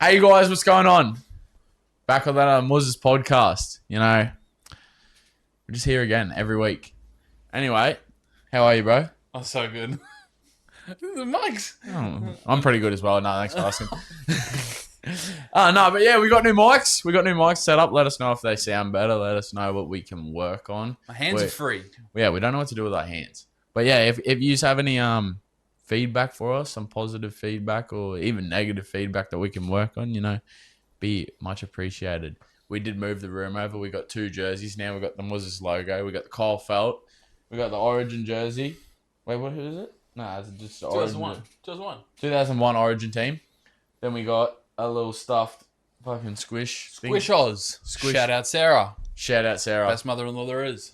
Hey guys, what's going on? Back on that Moses podcast. You know, we're just here again every week. Anyway, how are you, bro? Oh, so good. The mics. Oh, I'm pretty good as well. No, thanks for asking. No, but yeah, we got new mics. We got new mics set up. Let us know if they sound better. Let us know what we can work on. My hands are free. Yeah, we don't know what to do with our hands. But yeah, if you have any feedback for us, some positive feedback or even negative feedback that we can work on, you know, be much appreciated. We did move the room over. We got 2 jerseys now. We got the Moses logo. We got the Kyle Felt. We got the Origin jersey. Wait, who is it? No, it's just the 2001. 2001 Origin team. Then we got a little stuffed fucking squish. Squish Oz. Squish. Shout out Sarah. Shout out Sarah. Best mother-in-law there is.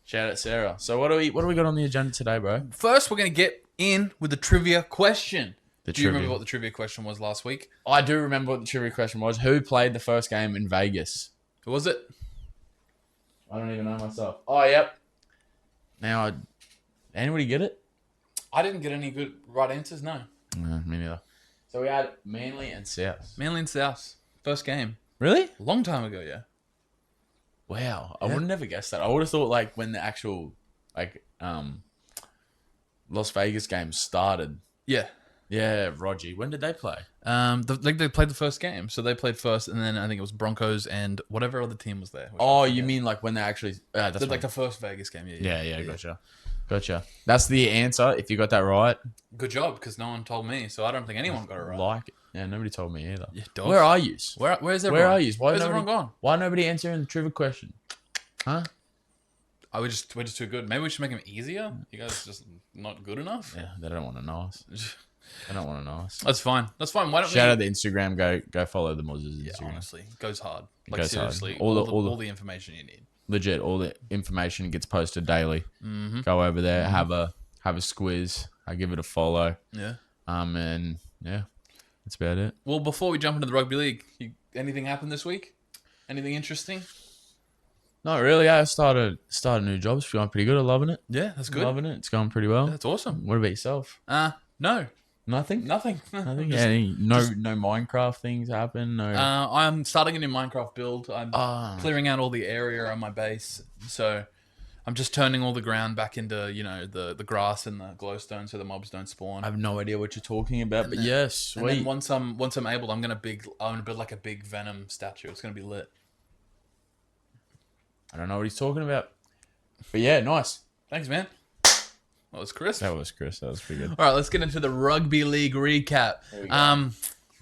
Shout out Sarah. So what do we got on the agenda today, bro? First, we're going to get in with the trivia question. Do you trivia. remember what the trivia question was last week? I do remember what the trivia question was. Who played the first game in Vegas? Who was it? I don't even know myself. Oh, yep. Now, anybody get it? I didn't get any good right answers, no. No, me neither. So we had Manly and South. Manly and South. First game. Really? A long time ago, yeah. Wow. I Yeah. would have never guessed that. I would have thought like when the actual Las Vegas game started. Yeah. Yeah, Roger. When did they play? They played the first game, so they played first, and then I think it was Broncos and whatever other team was there. Oh, you mean like when they actually... that's Like the first Vegas game, Yeah, gotcha. That's the answer. If you got that right. Good job, because no one told me, so I don't think anyone got it right. Like it. Yeah, nobody told me either. Yeah, dogs. Where are you? Where's everyone? Where are you? Where's everyone gone? Why nobody answering the trivia question? Huh? Are we're just too good. Maybe we should make them easier. You guys just not good enough. Yeah, they don't want to know us. They don't want to know us. That's fine. Why don't Shout out the Instagram. Go follow the Moses Yeah, Instagram. honestly, it goes hard. It Like goes hard. seriously, All the information you need. Legit, all the information gets posted daily. Mm-hmm. Go over there, have a squiz. I give it a follow. Yeah. And yeah, that's about it. Well, before we jump into the rugby league, anything happened this week? Anything interesting? Not really. I started new jobs. It's going pretty good. I'm loving it. Yeah, that's good. Loving it. It's going pretty well. That's awesome. What about yourself? No, Nothing. nothing. Nothing. Yeah, no Minecraft things happen. No. I'm starting a new Minecraft build. I'm Ah. clearing out all the area on my base, so I'm just turning all the ground back into the grass and the glowstone, so the mobs don't spawn. I have no idea what you're talking about, but yes, And then once I'm able, I'm gonna build like a big Venom statue. It's gonna be lit. I don't know what he's talking about, but yeah, nice. Thanks, man. That was Chris. That was Chris. That was pretty good. All right, let's get into the rugby league recap.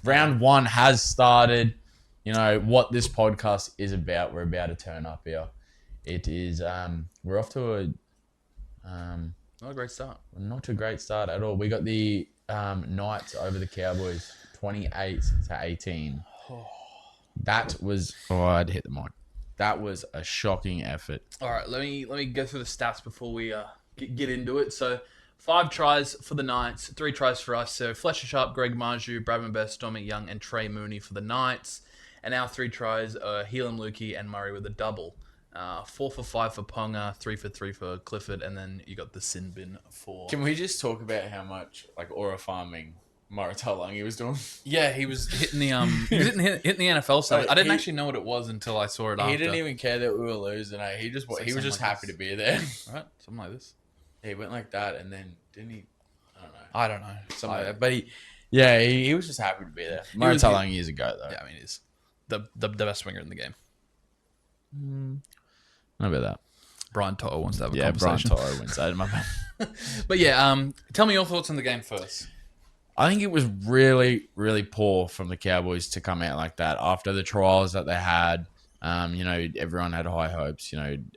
Round 1 has started. You know what this podcast is about. We're about to turn up here. It is. We're off to Not a great start. not a great start at all. We got the Knights over the Cowboys, 28-18. That was. Oh, I had to hit the mic. That was a shocking effort. All right, let me go through the stats before we get into it. So, 5 tries for the Knights, 3 tries for us. So, Fletcher Sharp, Greg Marju, Bradman Best, Dominic Young, and Trey Mooney for the Knights. And our 3 tries are Helam Lukey and Murray with a double. 4 for 5 for Ponga, 3 for 3 for Clifford, and then you got the sin bin for... Can we just talk about how much aura farming Maratalangi was doing? Yeah, he was hitting the hitting the NFL stuff. I didn't actually know what it was until I saw it after. He didn't even care that we were losing. He was just happy to be there. Right? Something like this. He went like that, and then didn't he? I don't know. Something like that. But he was just happy to be there. Maratalangi is a goat though. Yeah, I mean, he's the best winger in the game. Not about that. Brian Toto wants to have a Yeah, Brian conversation. Toto wins that. My bad. But yeah, tell me your thoughts on the game first. I think it was really, really poor from the Cowboys to come out like that after the trials that they had. Everyone had high hopes,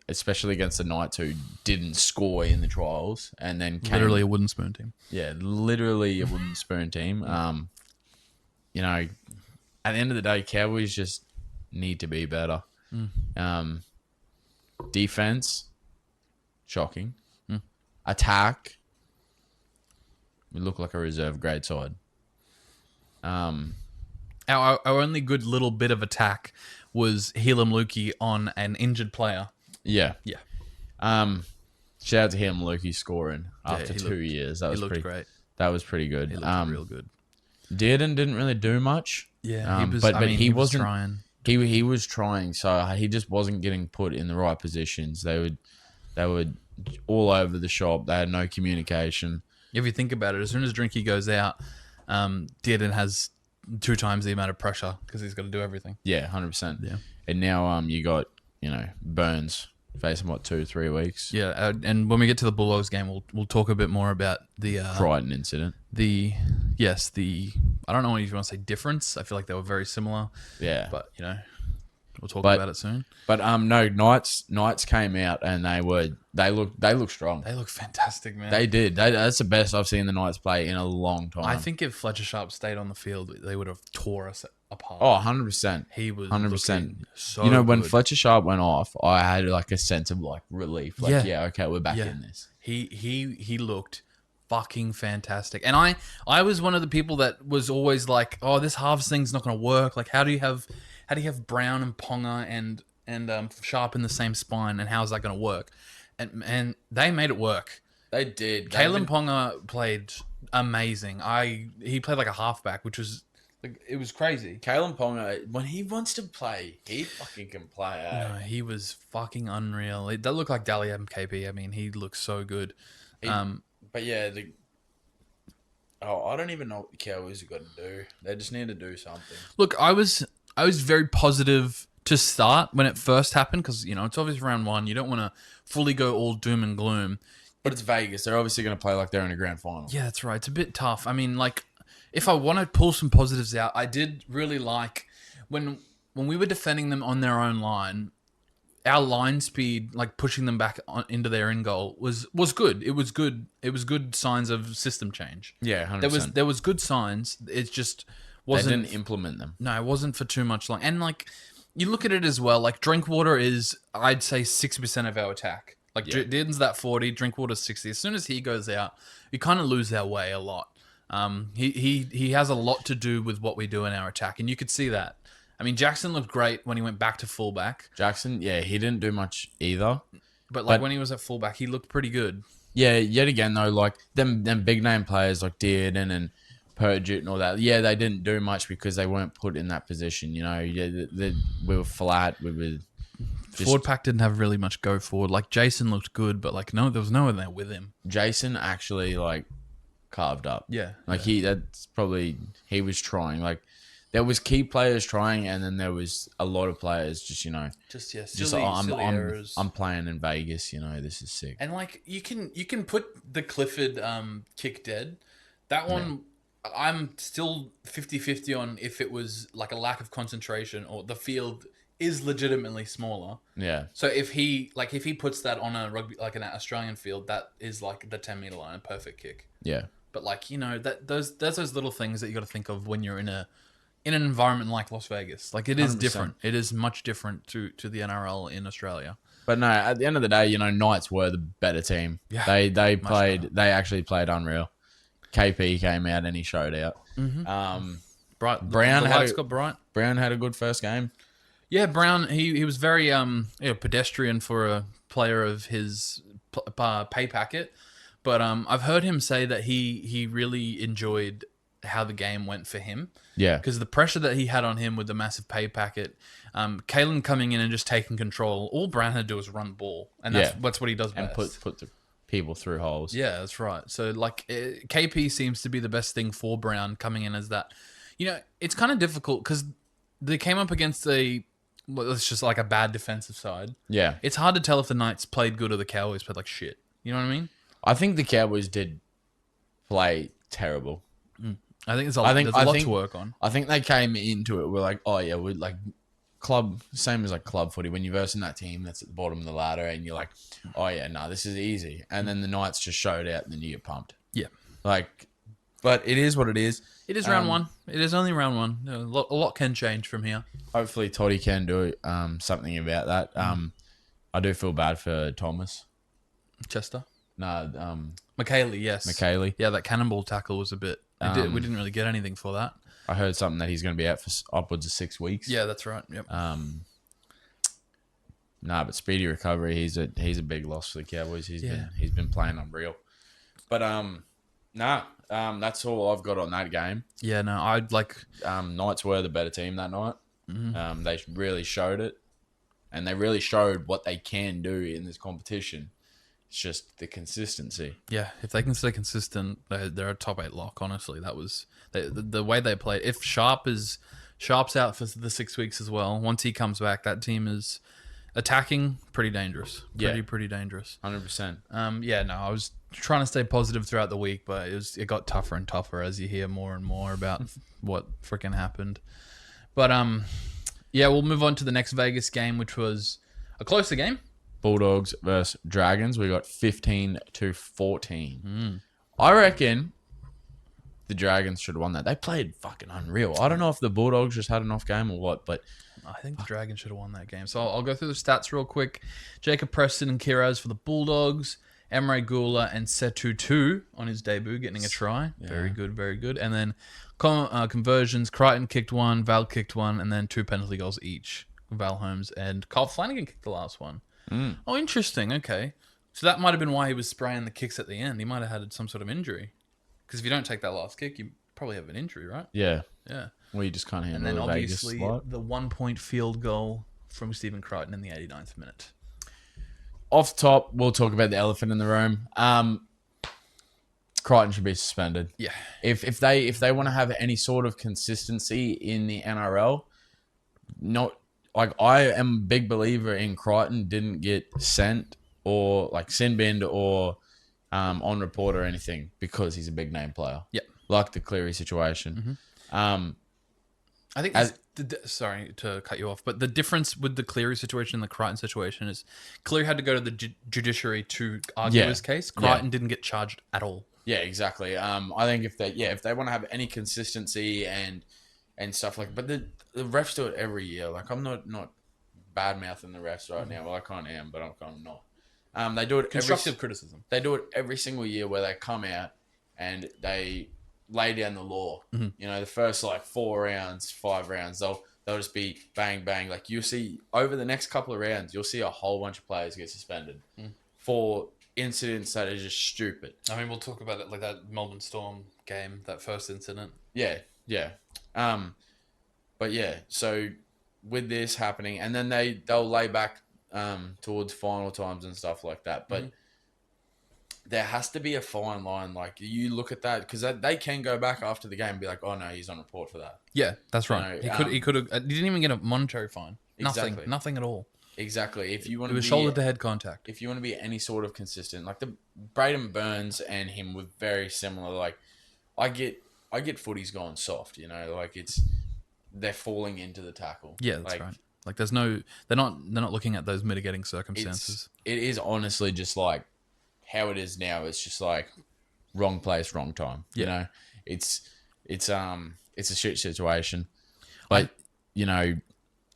especially against the Knights who didn't score in the trials and then Literally a wooden spoon team. Yeah, literally a wooden spoon team. At the end of the day, Cowboys just need to be better. Defense, shocking. Attack, we look like a reserve grade side. Our only good little bit of attack was Helam Lukey on an injured player. Yeah. Yeah. Shout out to him, Lukey scoring after 2 years. That was He looked pretty great. That was pretty good. He looked real good. Dearden didn't really do much. Yeah, he was. But I mean, he he was wasn't. trying. He was trying, so he just wasn't getting put in the right positions. They would all over the shop. They had no communication. If you think about it, as soon as Drinky goes out, Dearden has 2 times the amount of pressure because he's got to do everything. Yeah, 100%. Yeah. And now you got Burns facing 2-3 weeks. Yeah, and when we get to the Bulldogs game, we'll talk a bit more about the Crichton incident. the I don't know if you want to say difference. I feel like they were very similar, Yeah, but we'll talk about it soon. But no, Knights came out and they looked strong. They look fantastic, man. They did. That's the best I've seen the Knights play in a long time. I think if Fletcher Sharp stayed on the field, they would have tore us apart. Oh, 100%. He was 100%. So when good. Fletcher Sharp went off, I had like a sense of like relief. Like, yeah okay, we're back in this. He looked fucking fantastic. And I was one of the people that was always like, oh, this halves thing's not going to work. Like, how do you have Brown and Ponga and Sharp in the same spine, and how is that going to work? And they made it work. They did. Kalen Ponga played amazing. He played like a halfback, which was like, it was crazy. Kalen Ponga, when he wants to play, he fucking can play. No, he was fucking unreal. That looked like Dally MKP. I mean, he looks so good. But yeah, I don't even know what the Cowboys have got to do. They just need to do something. Look, I was very positive to start when it first happened because it's obviously round 1. You don't want to fully go all doom and gloom. But it's Vegas. They're obviously going to play like they're in a grand final. Yeah, that's right. It's a bit tough. I mean, like, if I want to pull some positives out, I did really like when we were defending them on their own line. Our line speed, like pushing them back into their end goal, was good. It was good. It was good signs of system change. Yeah, 100%. There was good signs. It just wasn't. They didn't implement them. No, it wasn't for too much long. And like, you look at it as well. Like, Drinkwater is, I'd say, 60% of our attack. Like, Dearden's that 40, Drinkwater's 60. As soon as he goes out, we kind of lose our way a lot. He has a lot to do with what we do in our attack, and you could see that. I mean, Jackson looked great when he went back to fullback. Jackson, yeah, he didn't do much either. But when he was at fullback, he looked pretty good. Yeah, yet again though, like them big name players like Dearden and Purduit and all that. Yeah, they didn't do much because they weren't put in that position. We were flat. We were. Forward pack didn't have really much go forward. Like, Jason looked good, but like, no, there was no one there with him. Jason actually like carved up. Yeah, like he was trying. Like, there was key players trying, and then there was a lot of players silly errors. I'm playing in Vegas. This is sick. And like, you can put the Clifford kick dead. That one, I'm still 50-50 on if it was like a lack of concentration or the field is legitimately smaller. Yeah. So if he puts that on a rugby, like an Australian field, that is like the 10-meter line, a perfect kick. Yeah. But like, there's those little things that you got to think of when you're in an environment like Las Vegas. Like, it is 100%. different. It is much different to the NRL in Australia. But no, at the end of the day, Knights were the better team. Yeah, they actually played unreal. KP came out and he showed out. Mm-hmm. Brown got bright. Brown had a good first game. Yeah, Brown. He was very pedestrian for a player of his pay packet, but I've heard him say that he really enjoyed how the game went for him. Yeah, because the pressure that he had on him with the massive pay packet, Kalen coming in and just taking control. All Brown had to do was run the ball, and that's what he does best. And put the people through holes. Yeah, that's right. So like, KP seems to be the best thing for Brown coming in as that. It's kind of difficult because they came up against it's just like a bad defensive side. Yeah. It's hard to tell if the Knights played good or the Cowboys played like shit. You know what I mean? I think the Cowboys did play terrible. I think there's a lot to work on. I think they came into it, we're like, oh yeah, we're like club, same as like club footy. When you're versing that team that's at the bottom of the ladder and you're like, oh yeah, no, this is easy. And then the Knights just showed out and then you get pumped. Yeah. But it is what it is. It is round 1. It is only round 1. A lot can change from here. Hopefully Toddy can do something about that. I do feel bad for Thomas. Chester? No, McKaylee, yes. McKaylee. Yeah, that cannonball tackle was a bit... we didn't really get anything for that. I heard something that he's going to be out for upwards of 6 weeks. Yeah, that's right. Yep. But speedy recovery. He's a big loss for the Cowboys. He's been playing unreal. But Nah, that's all I've got on that game. Yeah, no, I'd like. Knights were the better team that night. Mhm. They really showed it, and they really showed what they can do in this competition. It's just the consistency. Yeah, if they can stay consistent, they're a top 8 lock. Honestly, that was the way they played. If Sharp's out for the 6 weeks as well, once he comes back, that team is attacking pretty dangerous. Pretty dangerous. 100%. Yeah, no, I was trying to stay positive throughout the week, but it got tougher and tougher as you hear more and more about what freaking happened. But yeah, we'll move on to the next Vegas game, which was a closer game. Bulldogs versus Dragons. We got 15-14. I reckon the Dragons should have won that. They played fucking unreal. I don't know if the Bulldogs just had an off game or what, but I think the Dragons should have won that game. So I'll go through the stats real quick. Jacob Preston and Kiraz for the Bulldogs. Emre Gula and Setu 2 on his debut, getting a try. Yeah. Very good, very good. And then conversions, Crichton kicked one, Val kicked one, and then 2 penalty goals each. Val Holmes and Kyle Flanagan kicked the last one. Oh, interesting. Okay. So that might have been why he was spraying the kicks at the end. He might have had some sort of injury. Because if you don't take that last kick, you probably have an injury, right? yeah. Yeah. Well, you just can't handle And then the obviously Vegas slot. the 1-point field goal from Stephen Crichton in the 89th minute. Off the top, we'll talk about the elephant in the room. Crichton should be suspended. Yeah. If they want to have any sort of consistency in the NRL, not like I am a big believer in Crichton didn't get sent or like sin binned or on report or anything because he's a big name player. Yep. Like the Cleary situation. I think sorry to cut you off, but the difference with the Cleary situation and the Crichton situation is Cleary had to go to the judiciary to argue Yeah. his case. Yeah. Crichton didn't get charged at all. Yeah, exactly. I think if they want to have any consistency and stuff like, but the refs do it every year. Like I'm not bad mouthing the refs right now. Well, I kind of am, but I'm kind of not. They do it Constructive criticism. They do it every single year where they come out and they lay down the law. You know, the first like 4 rounds, 5 rounds, they'll just be bang bang. Like you see over the next couple of rounds, you'll see a whole bunch of players get suspended for incidents that are just stupid. I mean, we'll talk about it like that Melbourne Storm game, that first incident. Yeah. But yeah, so with this happening, and then they'll lay back towards final times and stuff like that. But there has to be a fine line. Like you look at that because they can go back after the game and be like, "Oh no, he's on report for that." Yeah, that's right. know, He could have. He didn't even get a monetary fine. Exactly. Nothing at all. Exactly. If you want It to was be shoulder to head contact. if you want to be any sort of consistent, like the Braden Burns and him were very similar. Like I get footies going soft. You know, like they're falling into the tackle. Yeah, that's like, right. Like there's no, they're not looking at those mitigating circumstances. It is honestly just like how it is now. It's just like wrong place, wrong time. You know, it's a shit situation. But you know,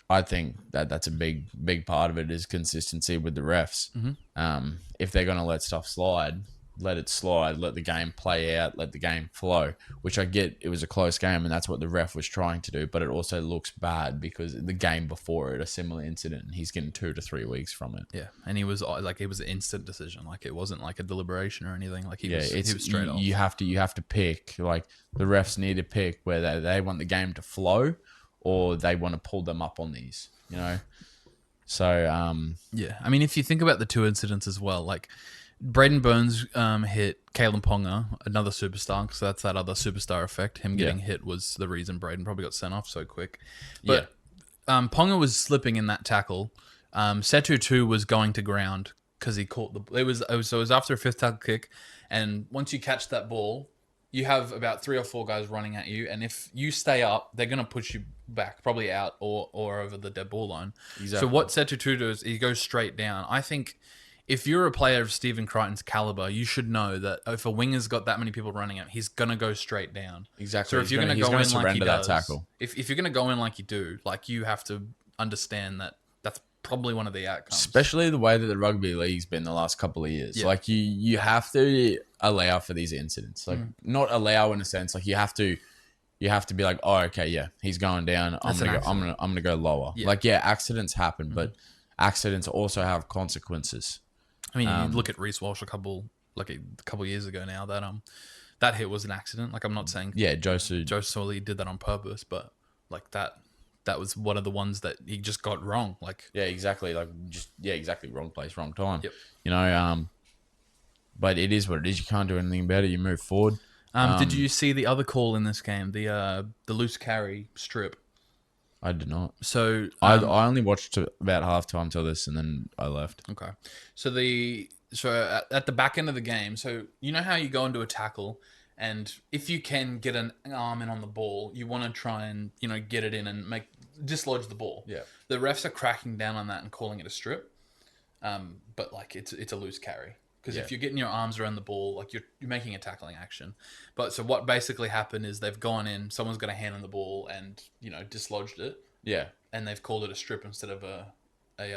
I think that's a big part of it is consistency with the refs. If they're gonna let stuff slide, let it slide. Let the game play out. Let the game flow. Which I get. It was a close game, and that's what the ref was trying to do. But it also looks bad because the game before it, a similar incident, and he's getting 2 to 3 weeks from it. Yeah, and it was an instant decision. Like it wasn't like a deliberation or anything. Like he was straight off. You have to pick. Like the refs need to pick whether they want the game to flow or they want to pull them up on these. You know. So Yeah, I mean, if you think about the 2 incidents as well, like Braden Burns hit Kalen Ponga, another superstar, because that's that other superstar effect. Him getting hit was the reason Braden probably got sent off so quick. But Ponga was slipping in that tackle. Setu 2 was going to ground because he caught it was after a 5th tackle kick, and once you catch that ball, you have about 3 or 4 guys running at you, and if you stay up, they're going to push you back, probably out or over the dead ball line. Exactly. So what Setu 2 does, he goes straight down. I think if you're a player of Stephen Crichton's caliber, you should know that if a winger's got that many people running at him, he's going to go straight down. Exactly. So if you're going to he's go in surrender like he that does, tackle. if you're going to go in like you do, like you have to understand that that's probably one of the outcomes. Especially the way that the rugby league's been the last couple of years. Yeah. Like you have to allow for these incidents. Like not allow in a sense. Like you have to be like, oh, okay, yeah, he's going down. I'm gonna go lower. Yeah. Like accidents happen, but accidents also have consequences. I mean, you look at Reece Walsh a couple years ago now that that hit was an accident. Like I'm not saying Yeah, Josu. Joe Sawley did that on purpose, but like that was one of the ones that he just got wrong. Like Yeah, exactly. Exactly. Wrong place, wrong time. Yep. You know, but it is what it is. You can't do anything about it. You move forward. did you see the other call in this game? The loose carry strip. I did not. So I only watched about halftime till this, and then I left. okay. So at the back end of the game, so you know how you go into a tackle, and if you can get an arm in on the ball, you want to try and get it in and dislodge the ball. Yeah. The refs are cracking down on that and calling it a strip, but like it's a loose carry because if you're getting your arms around the ball, like you're making a tackling action. But so what basically happened is they've gone in, someone's got a hand on the ball and dislodged it, Yeah. and they've called it a strip instead of a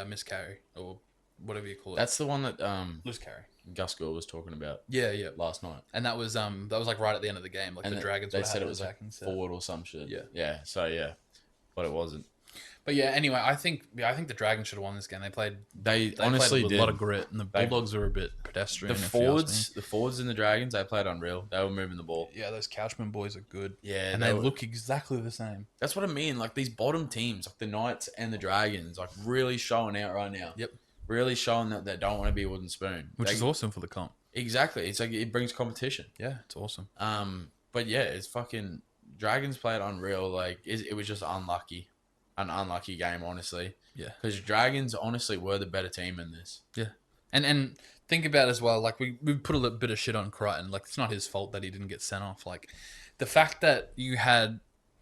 miscarry or whatever you call it. That's the one that loose carry. Gus Gore was talking about Yeah, yeah. last night. And that was like right at the end of the game. Like And the Dragons they were said it having was like attacking set. forward or some shit. Yeah. Yeah. So yeah, but it wasn't. But yeah, anyway, I think the Dragons should have won this game. They They honestly played with did. a lot of grit, and the Bulldogs were a bit pedestrian. The if you ask me. forwards in the Dragons, they played unreal. They were moving the ball. Yeah, those Couchman boys are good. Yeah, And they look exactly the same. That's what I mean. Like these bottom teams, like the Knights and the Dragons, like really showing out right now. Yep. Really showing that they don't want to be a wooden spoon. Which is awesome for the comp. Exactly. It's like it brings competition. Yeah, it's awesome. But yeah, it's fucking Dragons played unreal. Like it was just unlucky, an unlucky game, honestly. Yeah. Because Dragons honestly were the better team in this. Yeah. And think about as well, like we put a little bit of shit on Crichton. Like it's not his fault that he didn't get sent off. Like the fact that you had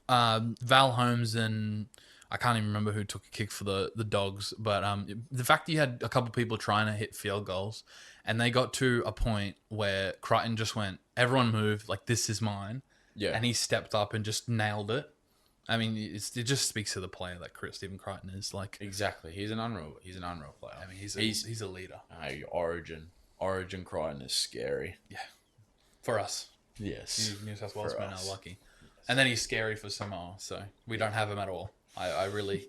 Val Holmes and I can't even remember who took a kick for the Dogs, but the fact that you had a couple people trying to hit field goals and they got to a point where Crichton just went, everyone move, like this is mine. Yeah. And he stepped up and just nailed it. I mean, it just speaks to the player that Stephen Crichton is. Like Exactly. He's an unreal player. I mean, he's a leader Origin Crichton is scary. for us. Yes. New South Wales For men us. are lucky. And then he's scary for Samoa, so we don't have him at all. I really...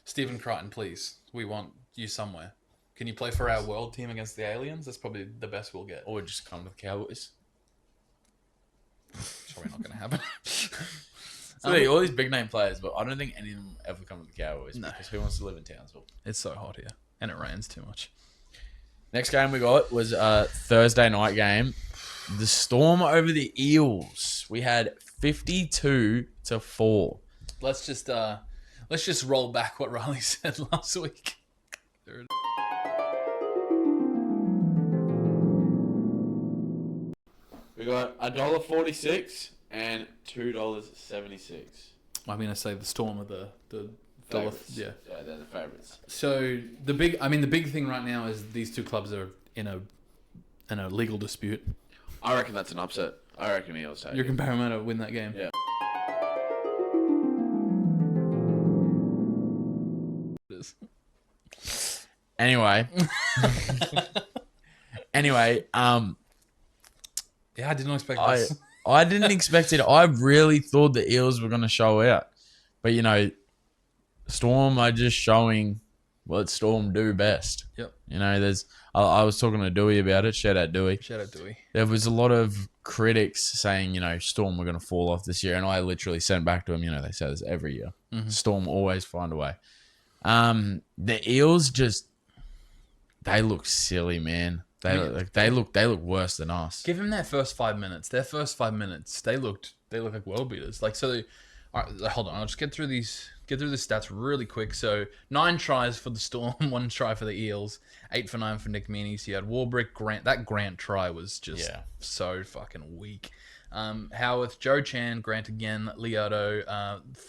Stephen Crichton, please. We want you somewhere. Can you play for our world team against the aliens? That's probably the best we'll get. Or just come to the Cowboys. It's probably not going to happen. So all these big name players, but I don't think any of them ever come to the Cowboys No. because who wants to live in Townsville? It's so hot here. And it rains too much. Next game we got was a Thursday night game. The Storm over the Eels. We had 52-4. Let's just roll back what Riley said last week. We got $1.46 and $2.76. I'm going to say the Storm are the dollar. Yeah. Yeah, they're the favourites. So the big thing right now is these two clubs are in a legal dispute. I reckon that's an upset. I reckon Eels take You reckon Parramatta win that game? Yeah. Anyway. Yeah, I didn't expect this. I didn't expect it. I really thought the Eels were going to show out. But, Storm are just showing what Storm do best. Yep. I was talking to Dewey about it. Shout out Dewey. Shout out Dewey. There was a lot of critics saying, Storm were going to fall off this year. And I literally sent back to him, they say this every year. Mhm. Storm always find a way. The Eels they look silly, man. They look worse than us. Give them their first 5 minutes. They look like world beaters. Like so. All right, hold on. I'll just get through the stats really quick. So 9 tries for the Storm, 1 try for the Eels, 8 for 9 for Nick Meaney. So you had Warbrick, Grant. That Grant try was just so fucking weak. Howarth, Joe Chan, Grant again, Lioto,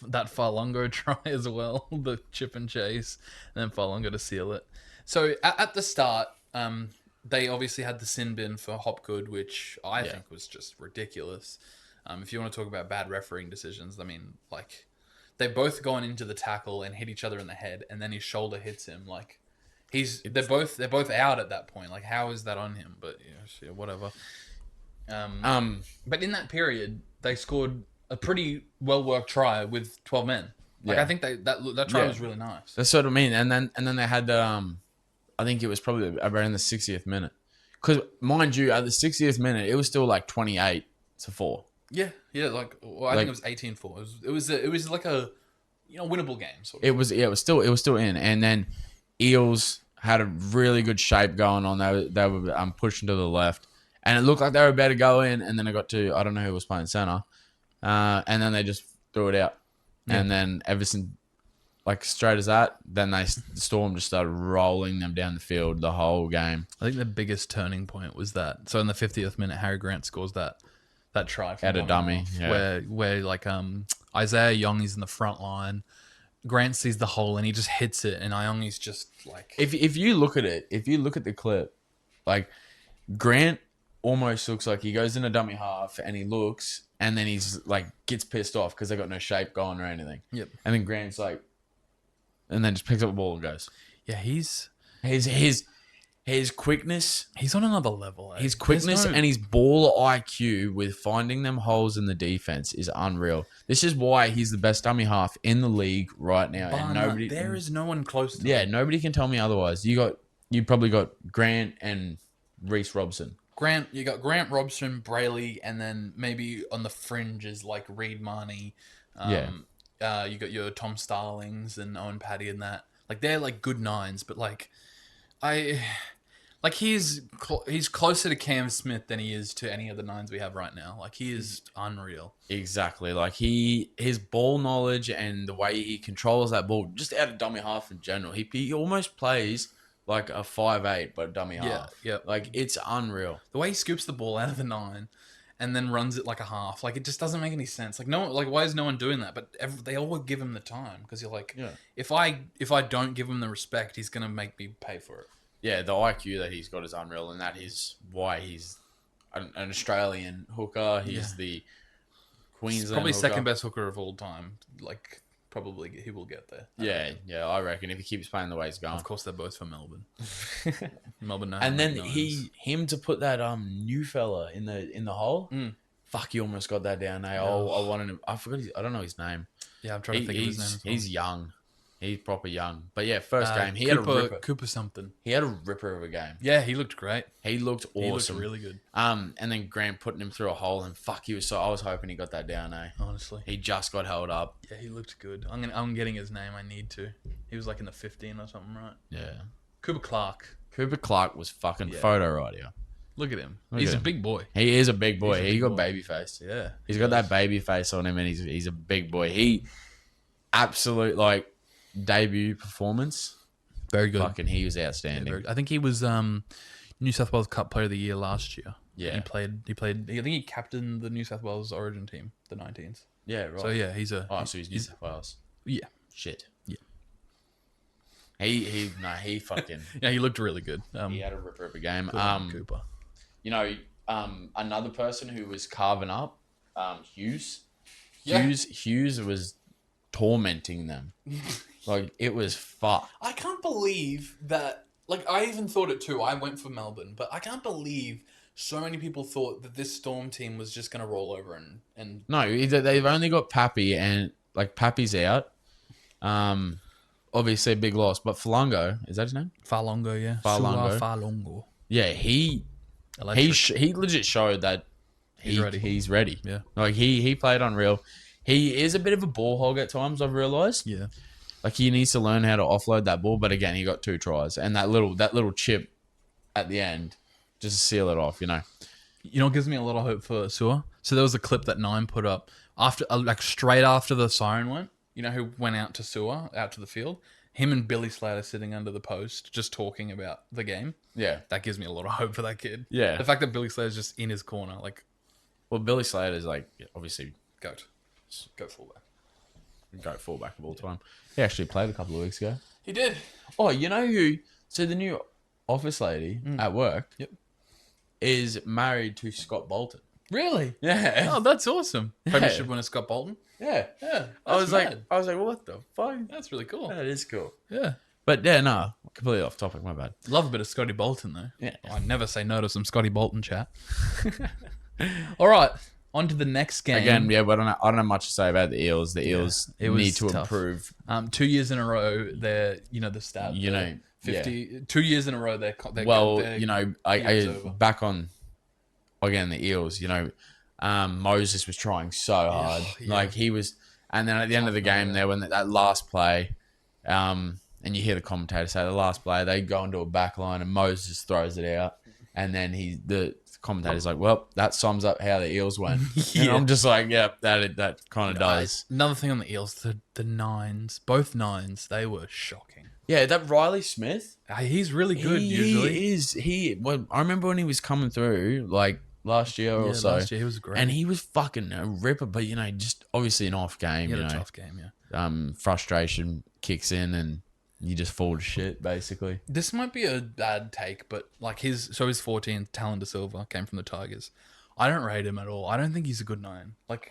that Farlongo try as well, the chip and chase, and then Farlongo to seal it. So at the start, they obviously had the sin bin for Hopgood, which I think was just ridiculous. If you want to talk about bad refereeing decisions, I mean, like, they've both gone into the tackle and hit each other in the head, and then his shoulder hits him. Like, they're both out at that point. Like, how is that on him? But yeah, whatever. But in that period, they scored a pretty well worked try with 12 men. Like, I think that try was really nice. That's what I mean. And then they had the I think it was probably around the 60th minute. Because mind you, at the 60th minute, it was still like 28 It's a 4. Yeah. Like I think it was 18-4. It was like a winnable game sort of. It was still in, and then Eels had a really good shape going on. They were pushing to the left, and it looked like they were about to go in, and then it got to I don't know who was playing center, and then they just threw it out, and then Everson, like straight as that, then the Storm just started rolling them down the field the whole game. I think the biggest turning point was that. So in the 50th minute, Harry Grant scores that try from Had a dummy, where like Isaiah Young's in the front line. Grant sees the hole and he just hits it, and Iongi's just like. If you look at it, if you look at the clip, like Grant almost looks like he goes in a dummy half and he looks, and then he's like gets pissed off because they got no shape going or anything. Yep. And then Grant's like, and then just picks up the ball and goes. Yeah, he's quickness. He's on another level. His quickness and his ball IQ with finding them holes in the defense is unreal. This is why he's the best dummy half in the league right now. And there is no one close to him. Yeah, nobody can tell me otherwise. You probably got Grant and Reece Robson. You got Grant, Robson, Brayley, and then maybe on the fringes like Reed Marnie. You got your Tom Starlings and Owen Paddy and that. Like they're like good nines, but like he's closer to Cam Smith than he is to any of the nines we have right now. Like he is unreal. Exactly. Like his ball knowledge and the way he controls that ball, just out of dummy half in general, he almost plays like a 5'8", but dummy half. Yeah. Like it's unreal. The way he scoops the ball out of the 9 and then runs it like a half, like it just doesn't make any sense. Like why is no one doing that? But they all give him the time because you're like, if I don't give him the respect, he's gonna make me pay for it. Yeah, the IQ that he's got is unreal, and that is why he's an Australian hooker. He's the Queensland He's probably hooker. second best hooker of all time. Like, probably he will get there. I reckon if he keeps playing the way he's going. Of course, they're both from Melbourne. Melbourne, and then him to put that new fella in the hole. Fuck, he almost got that down. I wanted him. I forgot. I don't know his name. Yeah, I'm trying to think of his name. As well. He's young. He's proper young. But yeah, first game he had a ripper. Cooper something. He had a ripper of a game. Yeah, he looked great. He looked awesome. He looked really good. And then Grant putting him through a hole, and fuck, I was hoping he got that down. Honestly, he just got held up. Yeah, he looked good. I'm getting his name. I need to. He was like in the 15 or something, right? Yeah. Cooper Clark was fucking photo right here. Look at him. He's a big boy. He is a big boy. He got baby face. Yeah. He's got that baby face on him, and he's a big boy. He absolute debut performance. Very good. Fucking, he was outstanding. Yeah, I think he was New South Wales Cup Player of the Year last year. Yeah. He played. I think he captained the New South Wales Origin team, the 19s. Yeah, right. So yeah, he's he's New South Wales. Yeah. Shit. Yeah. He fucking yeah, he looked really good. he had a ripper of a game. Cooper. Another person who was carving up, Hughes. Yeah. Hughes was tormenting them. Like, it was fucked. I can't believe that. Like, I even thought it too. I went for Melbourne, but I can't believe so many people thought that this Storm team was just going to roll over and. No, they've only got Pappy, and Pappy's out. Obviously a big loss, but Falongo, is that his name? Falongo, yeah. Falongo. Yeah, he legit showed that he's ready. Yeah. Like he played unreal. He is a bit of a ball hog at times, I've realized. Yeah. Like he needs to learn how to offload that ball, but again, he got 2 tries and that little chip at the end just to seal it off, You know what gives me a lot of hope for Sewer? So there was a clip that Nine put up after straight after the siren went. You know who went out to Sewer, out to the field? Him and Billy Slater sitting under the post, just talking about the game. Yeah. That gives me a lot of hope for that kid. Yeah. The fact that Billy Slater's just in his corner, well, Billy Slater's obviously goat fullback. Goat fullback of all time. He actually played a couple of weeks ago. He did. Oh, you know who? So the new office lady at work is married to Scott Bolton. Really? Yeah. Oh, that's awesome. Premiership winner Scott Bolton. Yeah. Yeah. I was like, what the fuck? That's really cool. That is cool. Yeah. But yeah, no, completely off topic. My bad. Love a bit of Scotty Bolton though. Yeah. I never say no to some Scotty Bolton chat. All right. On to the next game. Again, yeah, but I don't have much to say about the Eels. The Eels need to tough. improve. 2 years in a row, they're the stat. 50. 2 years in a row, they're well, they're I back on again the Eels. Moses was trying so hard. yeah. Like he was, and then at the end of the game there, when that last play, and you hear the commentator say the last play, they go into a back line and Moses throws it out, and then the commentator's like, well, that sums up how the Eels went. And Yeah. I'm just like, yeah, that kind of does. Another thing on the Eels, the nines, both nines, they were shocking. Yeah, that Riley Smith, He's really good usually. I remember when he was coming through, like last year or so. Last year he was great. And he was fucking a ripper, but just obviously an off game, He had a tough game, yeah. frustration kicks in and you just fall to shit basically. This might be a bad take, but like his 14th, Talon De Silva came from the Tigers. I don't rate him at all. I don't think he's a good nine. Like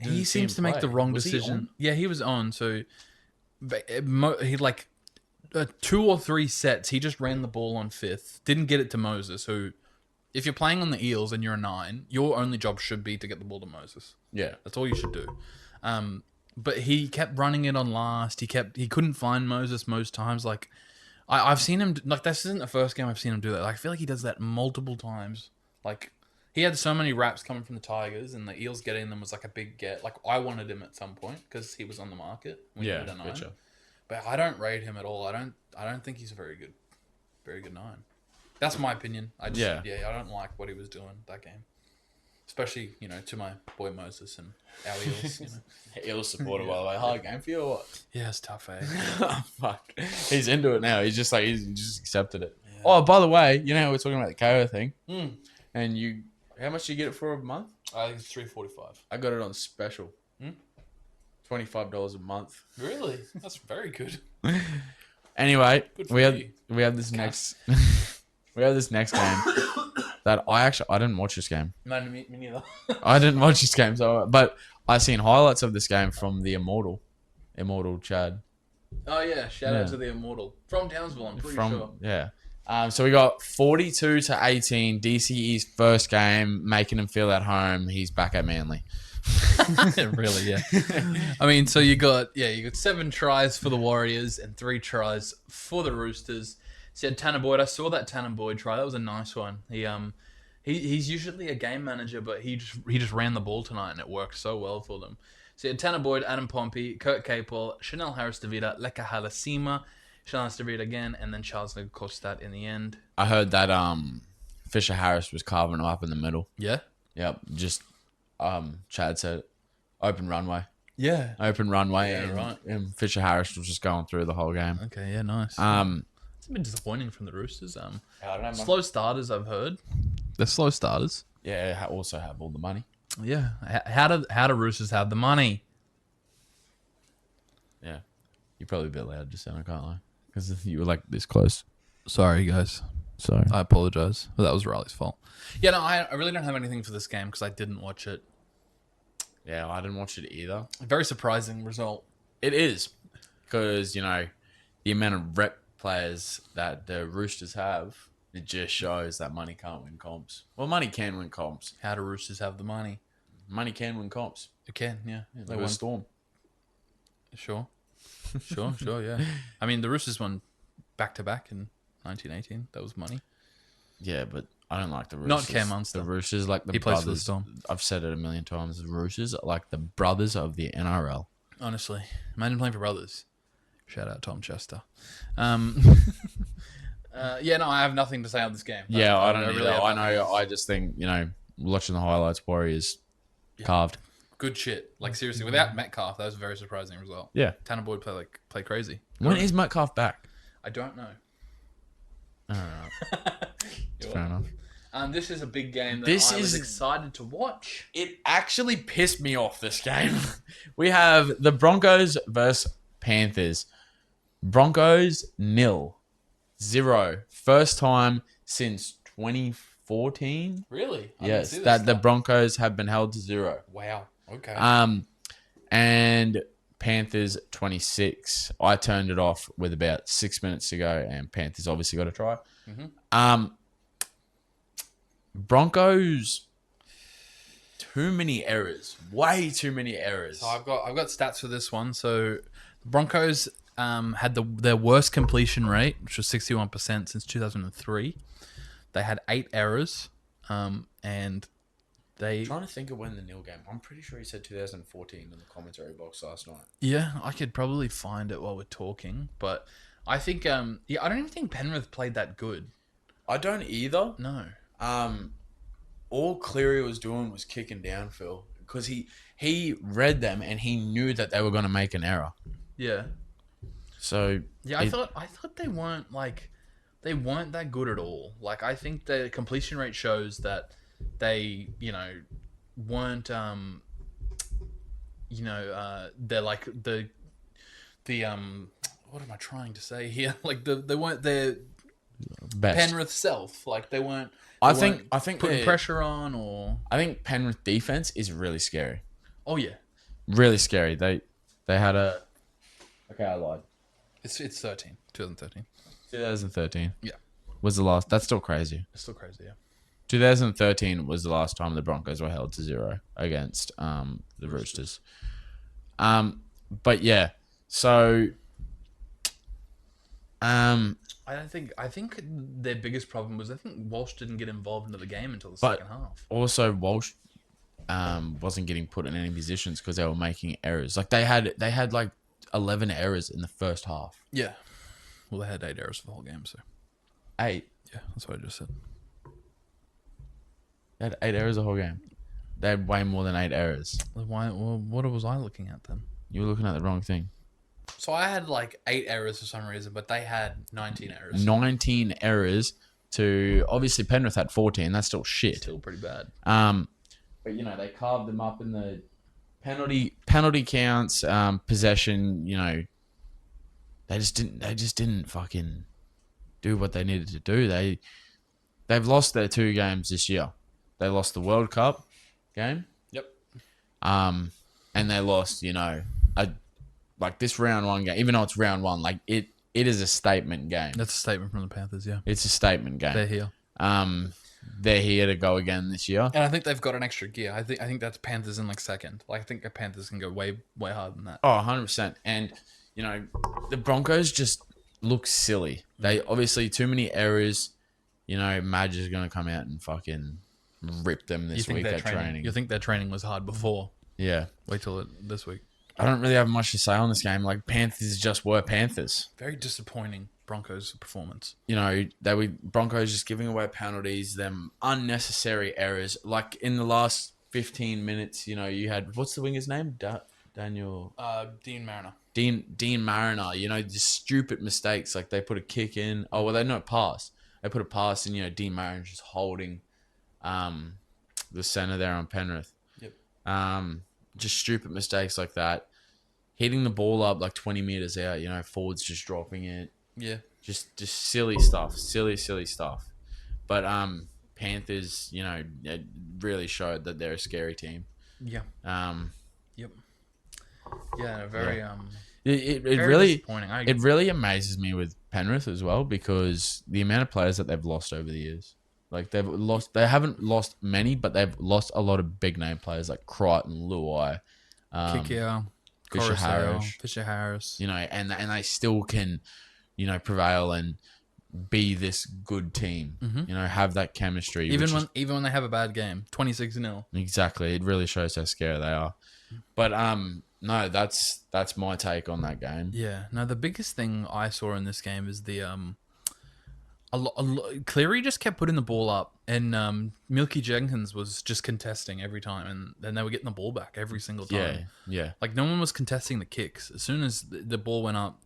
he seems to make the wrong decision. Yeah, he was on. So he like 2 or 3 sets. He just ran the ball on 5th. Didn't get it to Moses. Who, if you're playing on the Eels and you're a 9, your only job should be to get the ball to Moses. Yeah. That's all you should do. But he kept running it on last. He couldn't find Moses most times. Like I've seen him like this isn't the first game I've seen him do that. Like, I feel like he does that multiple times. Like he had so many raps coming from the Tigers, and the Eels getting them was like a big get. Like I wanted him at some point because he was on the market. When he Yeah, was a 9. gotcha. But I don't rate him at all. I don't think he's a very good 9. That's my opinion. I don't like what he was doing that game. Especially, to my boy Moses and our Eels. Eels supporter, by the way. Hard game for you or what? Yeah, it's tough, eh? Fuck. He's into it now. He's just accepted it. Yeah. Oh, by the way, how we're talking about the KO thing? And how much do you get it for a month? I think it's $3.45. I got it on special. $25 a month. Really? That's very good. Anyway, Good for we you. have this next game that I didn't watch this game. No, me neither. I didn't watch this game, but I seen highlights of this game from the Immortal Chad. Oh yeah, shout out to the Immortal from Townsville. I'm pretty sure. Yeah. So we got 42-18, DCE's first game, making him feel at home. He's back at Manly. Really, yeah. I mean, so you got 7 tries for the Warriors and 3 tries for the Roosters. So you had Tanner Boyd. I saw that Tanner Boyd try. That was a nice one. He's usually a game manager, but he just ran the ball tonight and it worked so well for them. So you had Tanner Boyd, Adam Pompey, Kurt Capel, Chanel Harris-Davida, Leka Halasima, Chanel Harris-Davida again, and then Charles Kostat in the end. I heard that Fisher Harris was carving him up in the middle. Yeah? Yep. Just Chad said open runway. Yeah. Open runway. Yeah, and, right. and Fisher Harris was just going through the whole game. Okay, yeah, nice. It's a bit disappointing from the Roosters. I don't know. Slow starters, I've heard. They're slow starters. Yeah, also have all the money. Yeah. How do Roosters have the money? Yeah. You're probably a bit loud just then, I can't lie. Because you were like this close. Sorry, guys. So I apologize. But that was Riley's fault. Yeah, no, I really don't have anything for this game because I didn't watch it. yeah, I didn't watch it either. A very surprising result. It is. Because, the amount of rep players that the Roosters have, it just shows that money can't win comps. Well, money can win comps. How do Roosters have the money? Money can win comps. It can, yeah. They won Storm. Sure, yeah. I mean, the Roosters won back-to-back in 1918. That was money. Yeah, but I don't like the Roosters. Not Cam Munster. The Roosters like the He plays brothers. for the Storm. I've said it a million times. The Roosters are like the brothers of the NRL. Honestly. Imagine playing for brothers. Shout out Tom Chester. Yeah, no, I have nothing to say on this game. Yeah, I don't really know. have I nothing. know. I just think, watching the highlights, Warriors carved. Good shit. Like, seriously, without Metcalf, that was a very surprising result. Yeah. Tanner Boyd play crazy. When is Metcalf back? I don't know. I don't know. It's fair enough. This is a big game that This I was is- excited to watch. It actually pissed me off, this game. We have the Broncos versus Panthers. Broncos 0. First time since 2014. Really? Yes, that the Broncos have been held to 0. Wow. Okay. And Panthers 26. I turned it off with about 6 minutes to go, and Panthers obviously got a try. Broncos, too many errors. Way too many errors. So I've got stats for this one. So the Broncos had their worst completion rate, which was 61% since 2003. They had 8 errors, and They trying to think of when the nil game. I'm pretty sure he said 2014 in the commentary box last night. Yeah, I could probably find it while we're talking, but I think I don't even think Penrith played that good. I don't either. No. All Cleary was doing was kicking down Phil because he read them and he knew that they were going to make an error. Yeah. So Yeah, I thought they weren't that good at all. Like I think the completion rate shows that they, weren't they're like the what am I trying to say here? Like they weren't their best. Penrith self. Like they weren't I think putting pressure on or I think Penrith defense is really scary. oh yeah. Really scary. They had a okay, I lied. It's 2013. 2013. Yeah. Was the last. That's still crazy. It's still crazy, yeah. 2013 was the last time the Broncos were held to 0 against the Roosters. But yeah, so I think their biggest problem was I think Walsh didn't get involved into the game until the second half. Also Walsh wasn't getting put in any positions because they were making errors. Like they had like 11 errors in the first half. Yeah. Well, they had 8 errors for the whole game, so 8. yeah, that's what I just said. They had 8 errors the whole game. They had way more than 8 errors. Why? Well, what was I looking at then? You were looking at the wrong thing. So I had like 8 errors for some reason, but they had 19 errors. 19 errors to obviously Penrith had 14. That's still shit. Still pretty bad. But they carved them up in the penalty counts, possession. They just didn't fucking do what they needed to do. They've lost their 2 games this year. They lost the World Cup game. Yep. And they lost, like this round 1 game. Even though it's round 1, like it is a statement game. That's a statement from the Panthers, yeah. It's a statement game. They're here. They're here to go again this year. And I think they've got an extra gear. I think that's Panthers in like second. Like I think the Panthers can go way harder than that. Oh, 100%. And the Broncos just look silly. They obviously too many errors. Madge is going to come out and fucking rip them this week at training. You think their training was hard before? Yeah. Wait till this week. I don't really have much to say on this game. Like Panthers just were Panthers. Very disappointing Broncos performance. Broncos just giving away penalties, them unnecessary errors. Like in the last 15 minutes, you had what's the winger's name? Daniel. Dean Mariner. Dean Mariner. Just stupid mistakes. Like they put a kick in. Oh well, they not pass. They put a pass in. Dean Mariner just holding, the center there on Penrith. Yep. Just stupid mistakes like that. Hitting the ball up like 20 meters out, forwards just dropping it. Yeah. Just silly stuff. Silly stuff. But Panthers, it really showed that they're a scary team. Yeah. Yep. Yeah, It very really disappointing. it really amazes me with Penrith as well because the amount of players that they've lost over the years. Like they haven't lost many, but they've lost a lot of big name players like Crichton, Luai, Kikia, Fisher Harris. And they still can, prevail and be this good team. Mm-hmm. Have that chemistry. Even when they have a bad game, 26-0. Exactly, it really shows how scary they are. But no, that's my take on that game. Yeah. No, the biggest thing I saw in this game is the Cleary just kept putting the ball up, and Milky Jenkins was just contesting every time, and then they were getting the ball back every single time. Yeah. Like no one was contesting the kicks. As soon as the ball went up,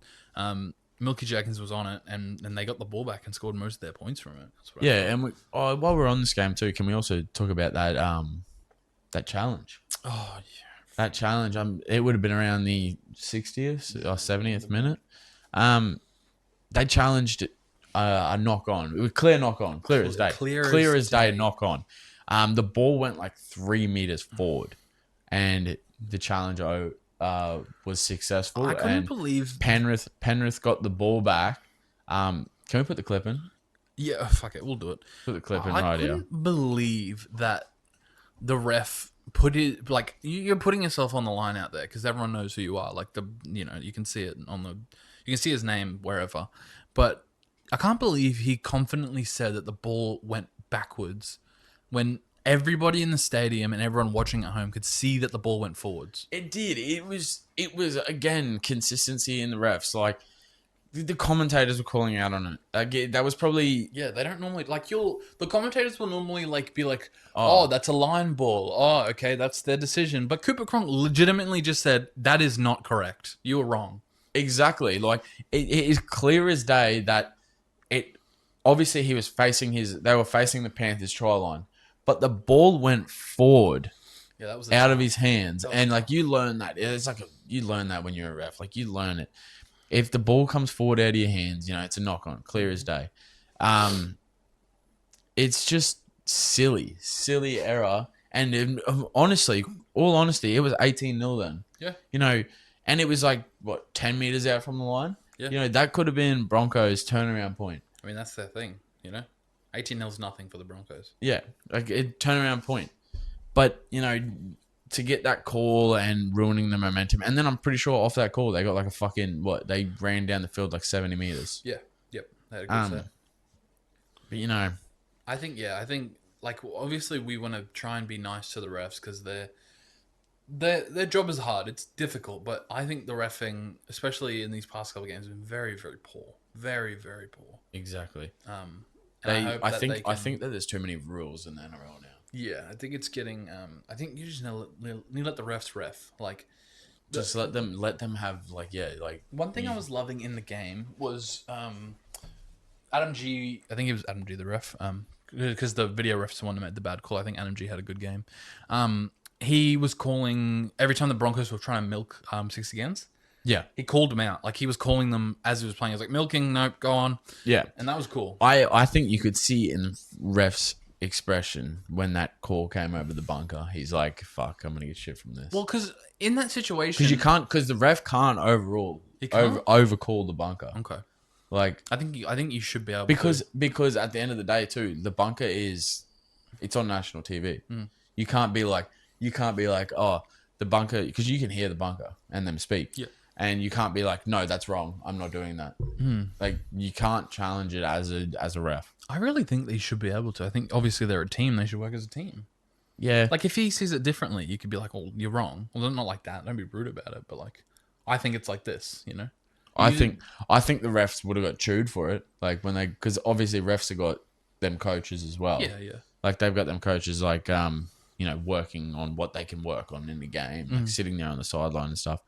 Milky Jenkins was on it, and they got the ball back and scored most of their points from it. Yeah, and while we're on this game too, can we also talk about that that challenge? Oh yeah. That challenge, it would have been around the 60th or 70th minute. They challenged a knock on. It was clear knock on, clear as day. Clear as day knock on. The ball went like 3 meters forward, and the challenge was successful. I couldn't believe Penrith got the ball back. Can we put the clip in? Yeah, fuck it, we'll do it. Put the clip in I right here. couldn't believe that the ref put it like you're putting yourself on the line out there because everyone knows who you are. Like you can see it you can see his name wherever, but I can't believe he confidently said that the ball went backwards when everybody in the stadium and everyone watching at home could see that the ball went forwards. It did. It was again consistency in the refs. Like the commentators were calling out on it. Like, that was probably Yeah, they don't normally the commentators will normally be like, Oh. oh, that's a line ball. Oh, okay, that's their decision. But Cooper Cronk legitimately just said that is not correct. You were wrong. exactly like it is clear as day that it. Obviously, they were facing the Panthers try line, but the ball went forward Yeah, that was out of his hands, That was and like you learn that. It's like you learn that when you're a ref. Like you learn it. If the ball comes forward out of your hands, it's a knock on, clear as day. It's just silly error. And honestly, all honesty, it was 18-0 then. Yeah. And it was like, 10 meters out from the line? Yeah. That could have been Broncos' turnaround point. I mean, that's their thing, 18-0's nothing for the Broncos. Yeah, like a turnaround point. But, to get that call and ruining the momentum. And then I'm pretty sure off that call, they got like a fucking, they ran down the field like 70 meters. Yeah. Yep. They had a good set. But, I think like obviously we want to try and be nice to the refs because their job is hard. It's difficult, but I think the reffing, especially in these past couple of games, has been very, very poor. Very, very poor. exactly. And I think that there's too many rules in the NRL now. Yeah, I think it's getting. I think you just need to let the refs ref. Like, Just let them have one thing I was loving in the game was Adam G. I think it was Adam G. the ref. Because the video ref's the one that made the bad call. I think Adam G. had a good game. He was calling every time the Broncos were trying to milk 60 against. Yeah. He called them out. Like he was calling them as he was playing. He was like, milking, nope, go on. Yeah. And that was cool. I think you could see in ref's expression when that call came over the bunker. He's like, fuck, I'm going to get shit from this. Well, because in that situation... Because the ref can't overrule, He can't? overcall the bunker. Okay. Like, I think you should be able because to. Because at the end of the day too, the bunker it's on national TV. You can't be like, oh, the bunker, because you can hear the bunker and them speak. Yeah. And you can't be like, no, that's wrong. I'm not doing that. Like, you can't challenge it as a ref. I really think they should be able to. I think obviously they're a team. They should work as a team. Yeah. Like if he sees it differently, you could be like, "Oh, you're wrong." Well, not like that. Don't be rude about it. But like, I think it's like this. I think the refs would have got chewed for it. Like because obviously refs have got them coaches as well. Yeah, yeah. Like they've got them coaches like working on what they can work on in the game, like sitting there on the sideline and stuff.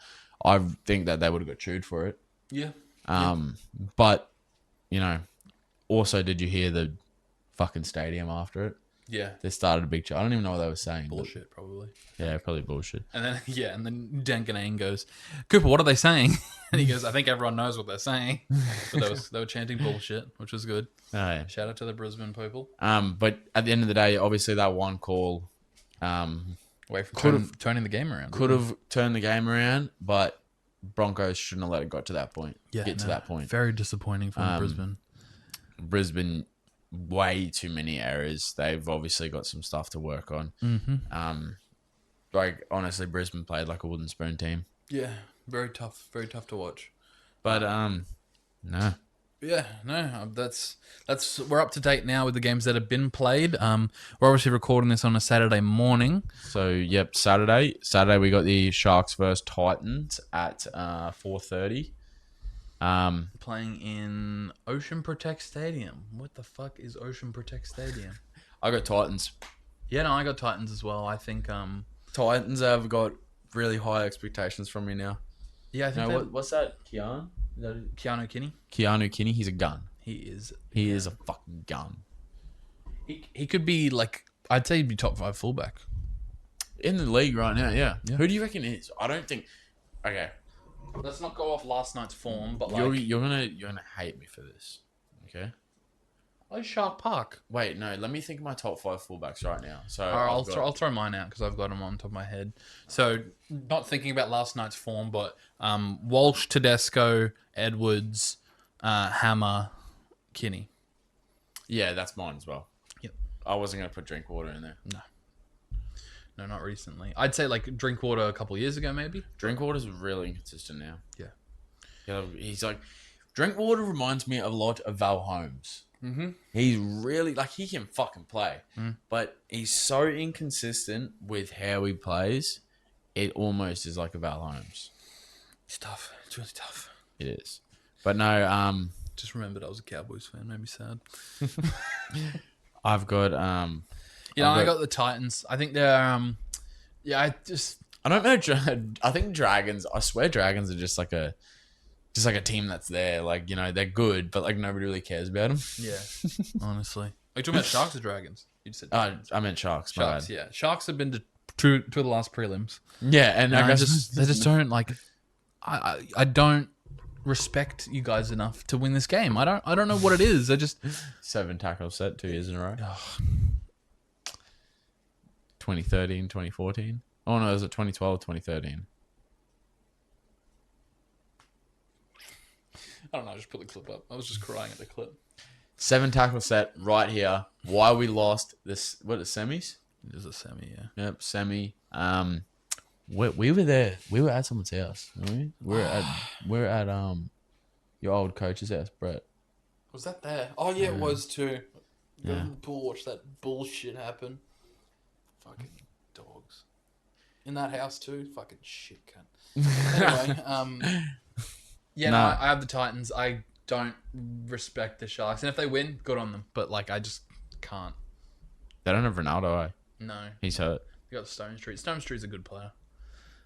I think that they would have got chewed for it. Yeah. But also, did you hear the fucking stadium after it? Yeah. They started a big chat. I don't even know what they were saying. Bullshit, probably. Yeah, probably bullshit. And then Dan Ganane goes, Cooper, what are they saying? And he goes, I think everyone knows what they're saying. But they were chanting bullshit, which was good. Oh, yeah. Shout out to the Brisbane people. But at the end of the day, obviously that one call Away from turning the game around. could have turned the game around, but Broncos shouldn't have let it got to that point. To that point. Very disappointing from Brisbane. Brisbane, way too many errors. They've obviously got some stuff to work on. Honestly, Brisbane played like a wooden spoon team. Yeah, very tough to watch. But no. Yeah, no, that's we're up to date now with the games that have been played. We're obviously recording this on a Saturday morning. So yep, Saturday we got the Sharks versus Titans at 4:30. Playing in Ocean Protect Stadium. What the fuck is Ocean Protect Stadium? I got Titans. Yeah, no, I got Titans as well. I think Titans have got really high expectations from me now. yeah, I think What's that? Keanu? Keanu Kinney. Keanu Kinney. He's a gun. He is a fucking gun. He could be like, I'd say he'd be top 5 fullback. In the league right now, yeah. Yeah. Who do you reckon is? I don't think. Okay, Let's not go off last night's form, but you're gonna hate me for this. Okay. oh, Shark Park. Wait, no. Let me think of my top 5 fullbacks right now. So All right, I'll throw mine out because I've got them on top of my head. So, not thinking about last night's form, but Walsh, Tedesco, Edwards, Hammer, Kinney. Yeah, that's mine as well. Yep. I wasn't gonna put Drinkwater in there. No, not recently. I'd say like Drinkwater a couple of years ago, maybe. Drinkwater's really inconsistent now. Yeah. Yeah, he's like Drinkwater reminds me a lot of Val Holmes. Mm-hmm. He's really like he can fucking play, but he's so inconsistent with how he plays. It almost is like a Val Holmes. It's tough. It's really tough. It is, but no. Just remembered I was a Cowboys fan. Made me sad. I've got I got the Titans. I think they're I don't know. I think Dragons. I swear, Dragons are just like a team that's there. Like they're good, but like nobody really cares about them. yeah. Honestly, are you talking about Sharks or Dragons? You just said I meant Sharks. My Sharks. bad. Yeah, Sharks have been to two of the last prelims. Yeah, and And I guess they just don't like. I don't respect you guys enough to win this game. I don't know what it is. I just 7 tackle set 2 years in a row. 2013, 2014. Oh no, was it 2012, 2013? I don't know. I just put the clip up. I was just crying at the clip. 7 tackle set right here. Why we lost this? What is semis? It is a semi, yeah. Yep, semi. We were there. We were at someone's house. Weren't we? We're at your old coach's house, Brett. Was that there? Oh yeah, it was too. Yeah. Pool watch that bullshit happen. Fucking dogs. In that house too. Fucking shit cunt. Anyway, yeah, no, I have the Titans. I don't respect the Sharks, and if they win, good on them. But like, I just can't. They don't have Ronaldo. Eh? No, He's hurt. you got Stone Street. Stone Street's a good player.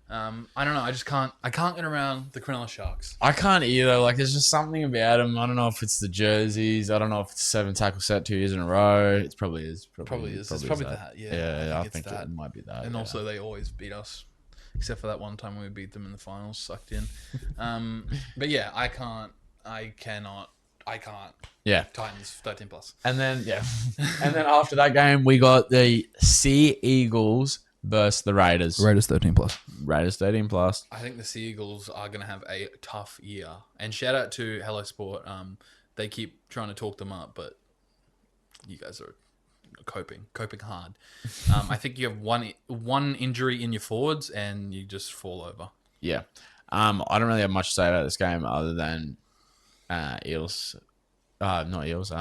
I don't know. I just can't. I can't get around the Cronulla Sharks. I can't either. Like, there's just something about him. I don't know if it's the jerseys. I don't know if it's 7 tackle set 2 years in a row. It probably is. Probably is. It's probably that. Yeah, I think it might be that. And yeah. also, they always beat us, except for that one time when we beat them in the finals, sucked in. But yeah, I can't. Yeah. Titans 13 plus. And then and then after that game, we got the Sea Eagles versus the Raiders. Raiders 13 plus. Raiders 13 plus. I think the Sea Eagles are going to have a tough year. And shout out to Hello Sport. They keep trying to talk them up, but you guys are coping hard. I think you have one injury in your forwards and you just fall over. Yeah. I don't really have much to say about this game other than Eels. Not Eels.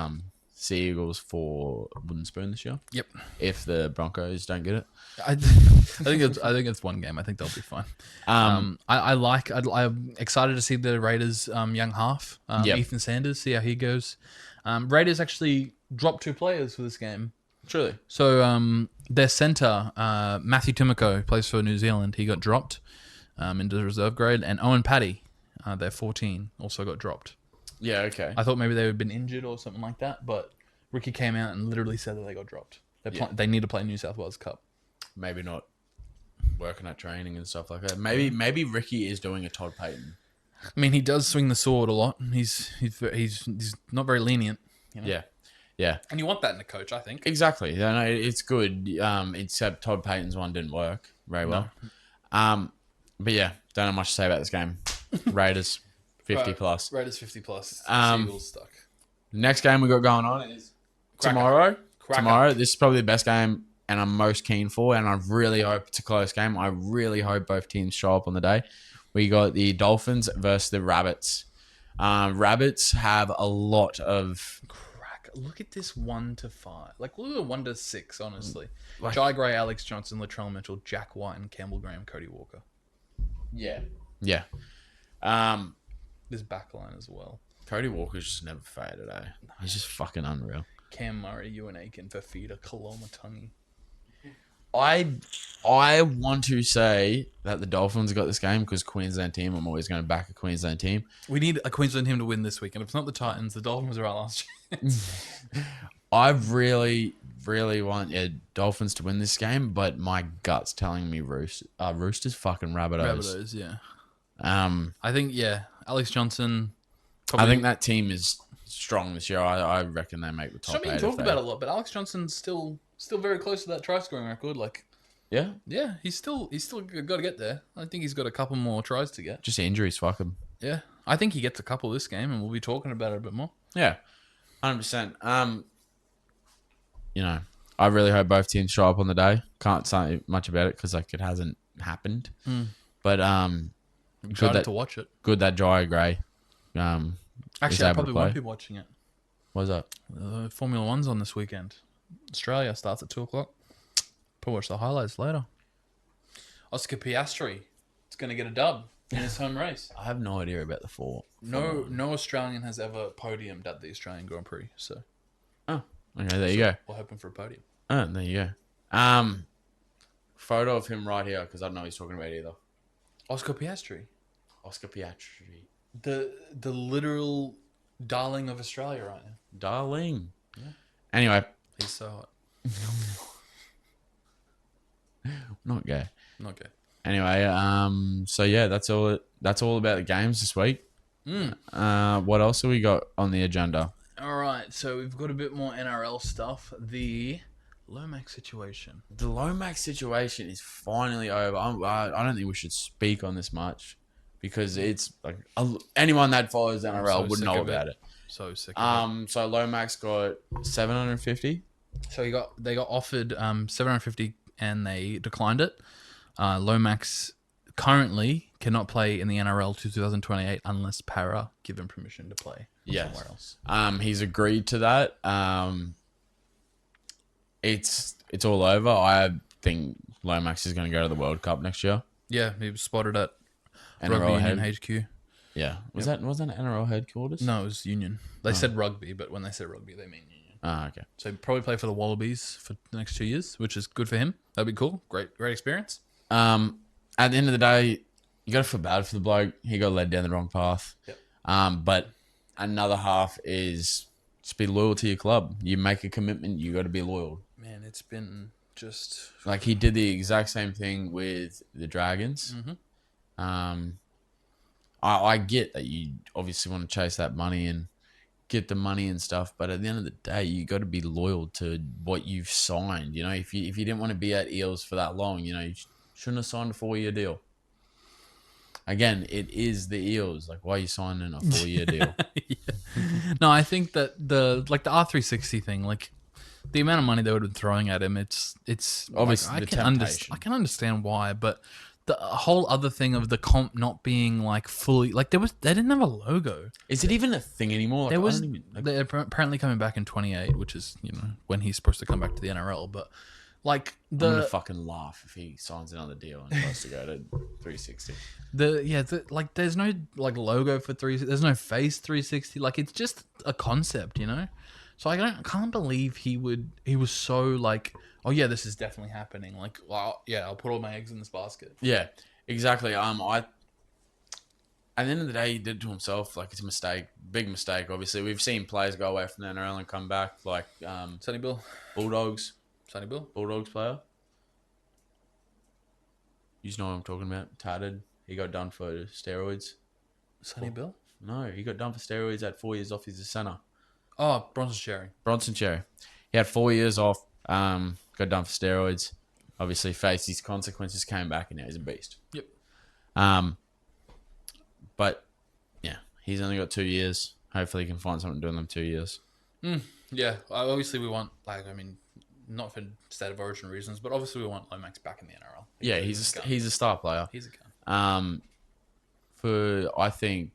Sea Eagles for Wooden Spoon this year. Yep. If the Broncos don't get it. I think it's one game. I think they'll be fine. I'm excited to see the Raiders young half, Yep. Ethan Sanders, see how he goes. Raiders actually dropped 2 players for this game. Truly. So their centre, Matthew Timoko, plays for New Zealand. He got dropped into the reserve grade, and Owen Paddy, their 14, also got dropped. Yeah, okay. I thought maybe they had been injured or something like that, but Ricky came out and literally said that they got dropped. They need to play New South Wales Cup. Maybe not working at training and stuff like that. Maybe Ricky is doing a Todd Payton. I mean, he does swing the sword a lot. He's not very lenient. You know? Yeah. And you want that in a coach, I think. Exactly. Yeah, no, it's good. Except Todd Payton's one didn't work very well. But yeah, don't have much to say about this game. Raiders 50 plus. Raiders 50 plus. Eagles stuck. Next game we got going on is tomorrow. Tomorrow. This is probably the best game and I'm most keen for, and I really hope it's a close game. I really hope both teams show up on the day. We got the Dolphins versus the Rabbits. Rabbits have a lot of... Look at this 1-5. Like, look at the 1-6, honestly. Like, Jai Gray, Alex Johnson, Latrell Mitchell, Jack White, and Campbell Graham, Cody Walker. Yeah. This backline as well. Cody Walker's just never faded, eh? He's just fucking unreal. Cam Murray, Ewan Aiken, Fafita, Kalomatangi. I want to say that the Dolphins got this game because Queensland team. I'm always going to back a Queensland team. We need a Queensland team to win this week, and if it's not the Titans, the Dolphins are our last chance. I really, really want Dolphins to win this game, but my gut's telling me Roosters fucking Rabbitohs. Rabbitohs, yeah. I think Alex Johnson. I think that team is strong this year. I reckon they make the top 8. It's not being talked about a lot, but Alex Johnson's still very close to that try scoring record. Like, yeah, he's still got to get there. I think he's got a couple more tries to get. Just injuries, fuck him. Yeah, I think he gets a couple this game, and we'll be talking about it a bit more. Yeah, 100%. I really hope both teams show up on the day. Can't say much about it because it hasn't happened. But I'm excited to watch it. Good that Jai Gray. Actually, I probably won't be watching it. What's that? Formula One's on this weekend. Australia starts at 2 o'clock. Probably watch the highlights later. Oscar Piastri is going to get a dub in his home race. I have no idea about the four. No Australian has ever podiumed at the Australian Grand Prix, so Oh, okay. There you go. we're hoping for a podium. Oh, there you go. Photo of him right here because I don't know what he's talking about either. Oscar Piastri, Oscar Piastri. the literal darling of Australia right now. Darling. Yeah. Anyway, He's so hot. not gay. Not good. Anyway, so yeah, that's all about the games this week. What else have we got on the agenda? All right, so we've got a bit more NRL stuff. The Lomax situation. The Lomax situation is finally over. I don't think we should speak on this much because it's like anyone that follows NRL would know about it. So sick. Of it. So Lomax got 750. So they got offered 750 and they declined it. Lomax currently cannot play in the NRL to 2028 unless Para give him permission to play somewhere else. He's agreed to that. It's all over. I think Lomax is going to go to the World Cup next year. Yeah, he was spotted at NRL Rugby Union HQ. Yeah, was that an NRL headquarters? No, it was Union. They said rugby, but when they say rugby, they mean Union. Ah, okay. So he'll probably play for the Wallabies for the next 2 years, which is good for him. That'd be cool. Great experience. At the end of the day, you got to feel bad for the bloke. He got led down the wrong path. Yep. But another half is just be loyal to your club. You make a commitment, you got to be loyal. Man, it's been just Like he did the exact same thing with the Dragons. Mm-hmm. I get that you obviously want to chase that money and get the money and stuff, but at the end of the day, you got to be loyal to what you've signed. You know, if you didn't want to be at Eels for that long, you know, you shouldn't have signed a 4-year deal. Again, it is the Eels. Like, why are you signing a 4-year deal? No, I think that the R360 thing, like the amount of money they would have been throwing at him, it's Obviously, like, the temptation. I can understand why, but the whole other thing of the comp not being like fully like they didn't have a logo. Is it even a thing anymore? Like, They're apparently coming back in 28, which is when he's supposed to come back to the NRL, but like I'm gonna fucking laugh if he signs another deal and tries to go to 360. Like there's no like logo for 360. There's no face 360. Like it's just a concept, So I can't believe he was so like, oh yeah, this is definitely happening. Like, well, yeah, I'll put all my eggs in this basket. Yeah, exactly. At the end of the day, he did it to himself. Like, it's a mistake, big mistake. Obviously, we've seen players go away from the NRL and come back, like Sonny Bill player. You know what I'm talking about? Tatted. He got done for steroids. Sonny Bill? No, he got done for steroids at 4 years off. He's a centre. Oh, Bronson Cherry. He had 4 years off. Got done for steroids. Obviously, faced his consequences. Came back, and now he's a beast. Yep. But yeah, he's only got 2 years. Hopefully, he can find something doing them 2 years. Yeah. Obviously, we want not for state of origin reasons, but obviously we want Lomax back in the NRL. Yeah, he's a star player. He's a gun. For I think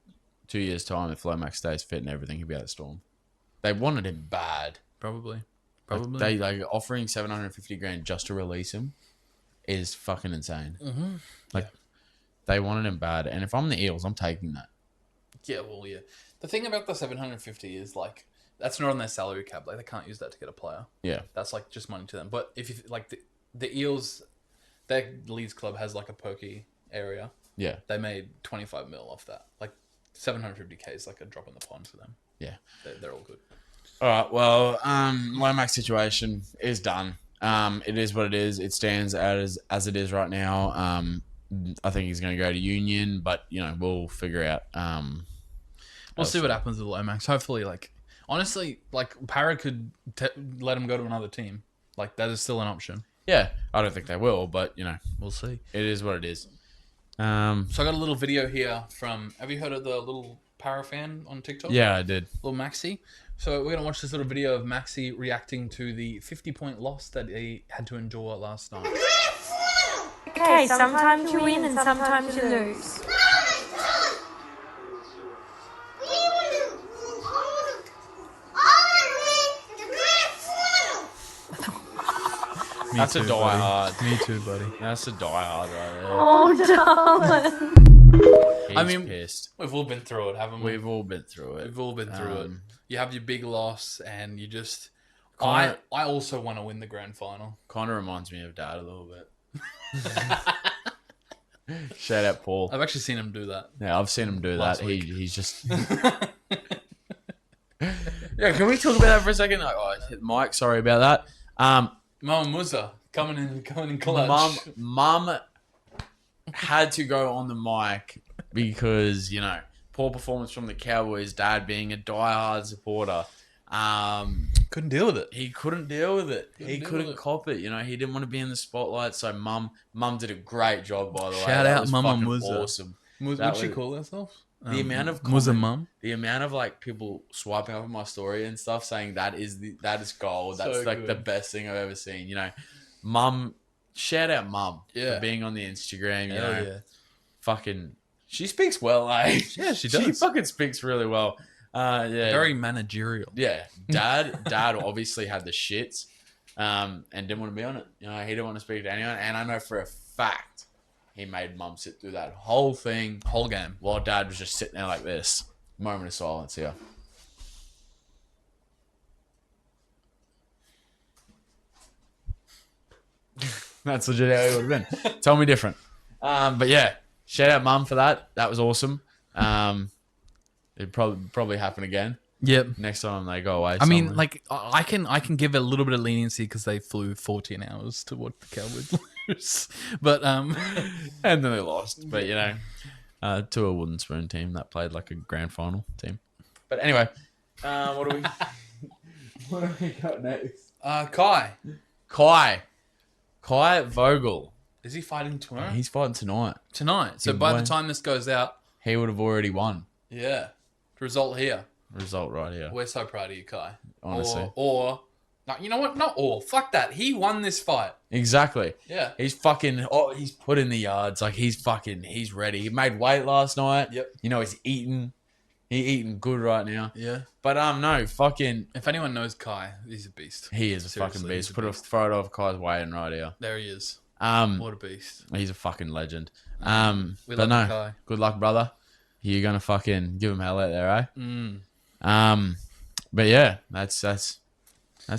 2 years' time, if Lomax stays fit and everything, he'll be at the Storm. They wanted him bad. Probably. They offering 750 grand just to release him is fucking insane. Mm-hmm. They wanted him bad, and if I'm the Eels, I'm taking that. Yeah, well, yeah. The thing about the 750 is that's not on their salary cap. Like they can't use that to get a player. Yeah, that's like just money to them. But if you the Eels, their Leeds club has like a pokey area. Yeah, they made 25 mil off that. Like 750k is like a drop in the pond for them. Yeah, they're all good. All right. Well, Lomax situation is done. It is what it is. It stands as it is right now. I think he's going to go to Union, but we'll figure out. We'll see what happens with Lomax. Hopefully, honestly, Para could let him go to another team. That is still an option. Yeah, I don't think they will, but we'll see. It is what it is. So I got a little video here from. Have you heard of the little Para fan on TikTok? Yeah, I did. Little Maxi. So we're gonna watch this little video of Maxi reacting to the 50-point loss that he had to endure last night. Okay, sometimes you win and sometimes you lose. That's a too, die buddy. hard. Me too, buddy. That's a die hard right there. Oh, darling. He's I mean, pissed. We've all been through it, haven't we? We've all been through it. We've all been through it. You have your big loss, and you just. Connor- I also want to win the grand final. Kind of reminds me of Dad a little bit. Shout out Paul. I've actually seen him do that. Yeah, I've seen him do Last that. week. He's just. Yeah, can we talk about that for a second? Oh, I hit the mic. Sorry about that. Mama Musa coming in clutch. Mum had to go on the mic because poor performance from the Cowboys. Dad being a diehard supporter. Couldn't deal with it. He couldn't deal with it. Couldn't He deal couldn't with it. cop it. He didn't want to be in the spotlight. So mum did a great job, by the way. Shout That out was Mama fucking Musa. Awesome. What'd That she was- call herself? The amount of Musa comment- mum. The amount of people swipe out of my story and stuff saying that is gold. That's So like the good. best thing I've ever seen. Mum, shout out mum Yeah. for being on the Instagram. Hell yeah. Fucking, she speaks well, eh? Yeah, she She does. fucking speaks really well. Yeah, Very managerial. yeah. Dad obviously had the shits, and didn't want to be on it. He didn't want to speak to anyone. And I know for a fact he made mum sit through that whole thing, Whole game. while Dad was just sitting there like this. Moment of silence here. That's legit how it would have been. Tell me different. But yeah, shout out mum for that. That was awesome. It probably happen again Yep. next time they go away. I mean, somewhere. like I can give a little bit of leniency because they flew 14 hours to watch the Cowboys lose, but and then they lost. But to a wooden spoon team that played like a grand final team. But anyway, what do we got next? Kai Vogel. is he fighting tomorrow? He's fighting tonight. Tonight. So He by won. the time this goes out, He would have already won. yeah, result here. Result right here. We're so proud of you, Kai. Honestly. Or no, you know what? Not all. Fuck that. He won this fight. Exactly. Yeah. He's fucking. Oh, he's put in the yards. Like he's ready. He made weight last night. Yep. He's eating. He eating good right now. Yeah. But no, fucking. If anyone knows Kai, he's a beast. He is a Seriously, fucking he's beast. a Put a beast. photo of Kai's weighing right here. There he is. What a beast. He's a fucking legend. We But love no, you, Kai. good luck, brother. You're gonna fucking give him hell out there, eh? Mm. But yeah, that's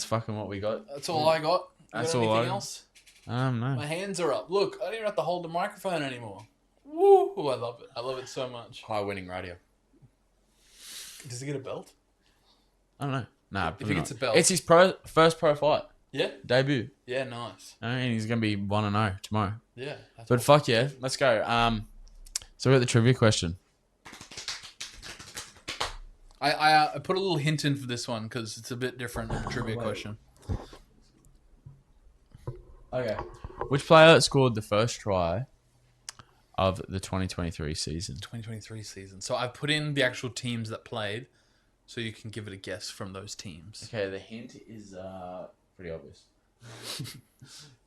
fucking what we got. That's all I got. You That's got all anything I- else? No. My hands are up. Look, I don't even have to hold the microphone anymore. Woo! I love it. I love it so much. High winning radio. Does he get a belt? I don't know. Nah, If he gets a belt. it's his first pro fight Yeah. debut. Yeah, nice. And he's gonna be 1-0 tomorrow. Yeah. That's But fuck yeah, let's go. So we got the trivia question. I put a little hint in for this one because it's a bit different of a trivia question. Okay. Which player scored the first try of the 2023 season? 2023 season. So I've put in the actual teams that played, so you can give it a guess from those teams. Okay, the hint is pretty obvious.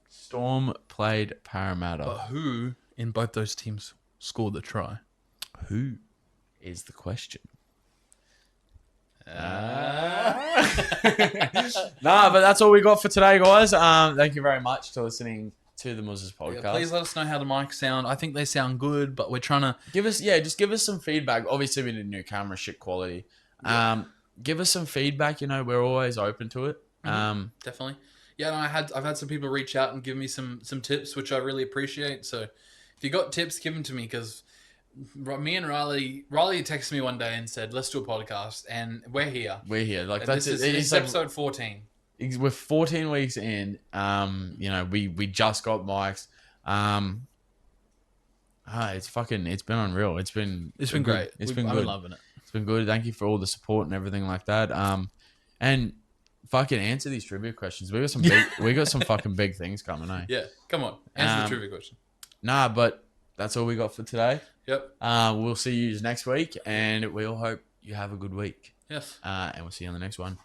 Storm played Parramatta. But who in both those teams scored the try? Who is the question? Ah. Nah, but that's all we got for today, guys. Thank you very much for listening to the Muzzers podcast. Yeah, please let us know how the mics sound. I think they sound good, but we're trying to. just give us some feedback. Obviously, we need a new camera, shit quality. Give us some feedback. We're always open to it. Definitely. Yeah, no, I've had some people reach out and give me some tips, which I really appreciate. So if you got tips, give them to me because me and Riley texted me one day and said, "Let's do a podcast," and we're here. We're here. Like And that's this it. is It's like- episode 14. we're 14 weeks in. We just got mics. It's been unreal. It's been Great. good. It's been I'm good. loving it. It's been good. Thank you for all the support and everything like that. And fucking answer these trivia questions. We got some fucking big things coming, eh? Yeah, come on. Answer the trivia question. Nah, but that's all we got for today. Yep. We'll see you next week, and we all hope you have a good week. Yes. And we'll see you on the next one.